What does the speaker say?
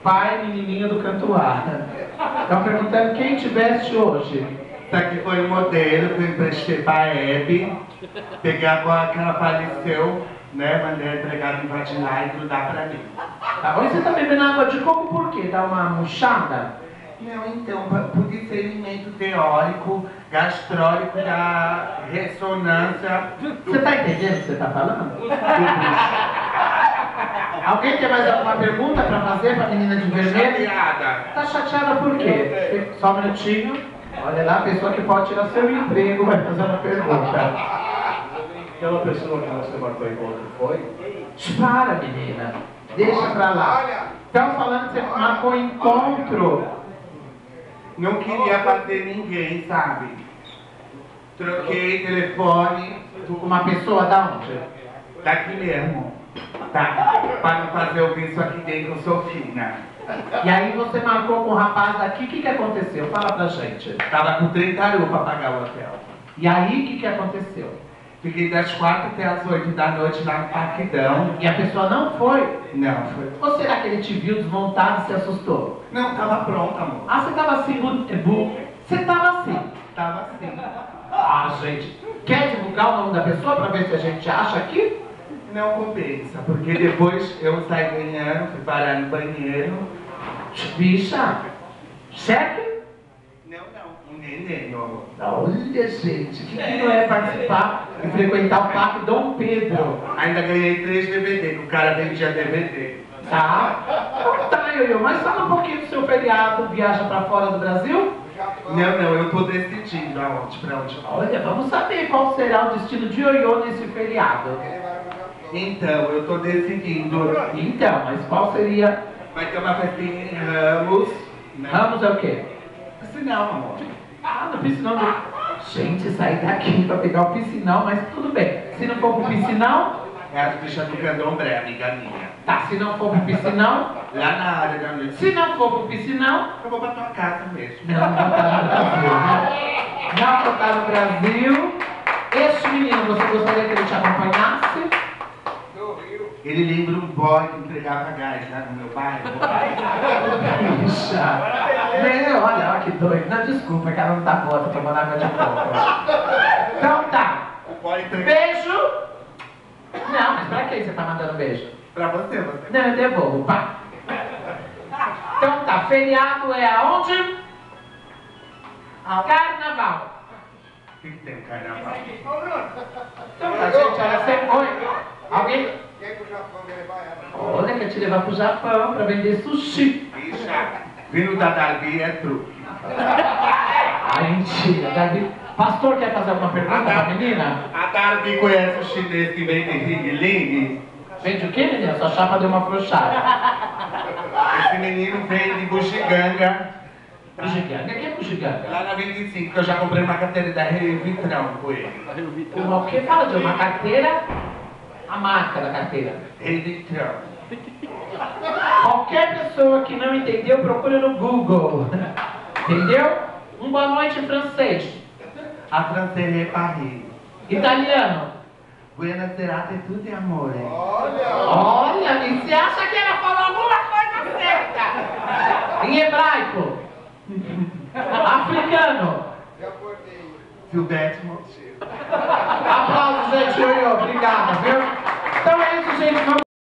Pai menininho do Cantuária. Estão perguntando quem te veste hoje. Isso aqui foi um modelo que eu emprestei pra Hebe. Peguei agora que ela faleceu, né? Mandei entregar no vadilar e grudar pra mim. Tá, hoje você tá bebendo água de coco por quê? Dá uma murchada? Não, então, por discernimento teórico, gastrólico da ressonância Você tá entendendo o que você tá falando? do bruxo. Alguém tem mais alguma pergunta pra fazer pra menina de vermelho? Chateada. Tá chateada por quê? Só um minutinho. Olha lá, a pessoa que pode tirar seu emprego vai fazer uma pergunta. Aquela pessoa que você marcou encontro foi? Para, menina. Deixa pra lá. Estão falando que você marcou encontro. Não queria bater ninguém, sabe? Troquei telefone Com uma pessoa da onde? daqui mesmo. Tá? Pra não fazer eu vir isso aqui dentro, eu sou fina. E aí você marcou com o rapaz daqui, o que aconteceu? Fala pra gente. Tava com 30 euros pra pagar o hotel. E aí, o que aconteceu? Fiquei das 4 até as 8 da noite lá no Parquidão. E a pessoa não foi? Não, foi. Ou será que ele te viu desmontado e se assustou? Não, tava pronta, amor. Ah, você tava assim, você tava assim. Tava assim. Ah, gente, quer divulgar o nome da pessoa pra ver se a gente acha aqui? Não compensa, porque depois eu saí ganhando, fui parar no banheiro. Bicha, cheque? Não, um neném, meu amor. Olha, gente, o que não é participar e frequentar o Parque Dom Pedro? Ainda ganhei 3 DVD, que o cara vendia DVD. Tá? Então tá, Ioiô, mas fala um pouquinho do seu feriado, viaja pra fora do Brasil? Não, eu tô decidindo aonde, pra onde eu vou. Olha, vamos saber qual será o destino de Ioiô nesse feriado. Então, eu tô decidindo. Então, mas qual seria? Vai ter uma festinha em Ramos. Né? Ramos é o quê? Piscinão, amor. Ah, no piscinão do... Gente, sair daqui pra pegar o piscinão, mas tudo bem. Se não for pro piscinão... É as bichas do Candomblé, amiga minha. Tá, se não for pro piscinão... Lá na área da noite. Se não for pro piscinão... Eu vou pra tua casa mesmo. Não vou estar no Brasil, né? Não vou estar no Brasil. Este menino, você gostaria que ele te acompanhasse? Ele lembra um boy que entregava gás lá no meu bairro. Bicha. Meu, olha que doido. Não, desculpa, que ela não tá boa, tá tomando água de coco. Então tá. O boy entregava. Beijo. Não, mas pra que você tá mandando beijo? Pra você. Não, eu devolvo, pá. Então tá, feriado é aonde? Carnaval. O que tem um carnaval? Então tá, gente, olha, você... Oi? Alguém? Olha, quer te levar pro Japão pra vender sushi. Bicha, vindo da Darby é truque. Ai, mentira, Darby. Pastor, quer fazer alguma pergunta pra menina? A Darby conhece o chinês que vende ring-ling? Vende o quê, menina? Sua chapa deu uma afrouxada. Esse menino vende bugiganga. Bugiganga? O que é bugiganga? Lá na 25, que eu já comprei uma carteira da Rio Vitrão com ele. Uma o quê? Fala de uma carteira. A marca da carteira. Rio Vitrão. Qualquer pessoa que não entendeu, procura no Google. Entendeu? Um boa noite em francês. A francesa é Paris. Italiano. Buenas serate tutti amore. Olha, e você acha que ela falou alguma coisa certa? Em hebraico. Africano. Silvete Monteiro. Aplausos, gente. Obrigada, viu? Então é isso, gente. Vamos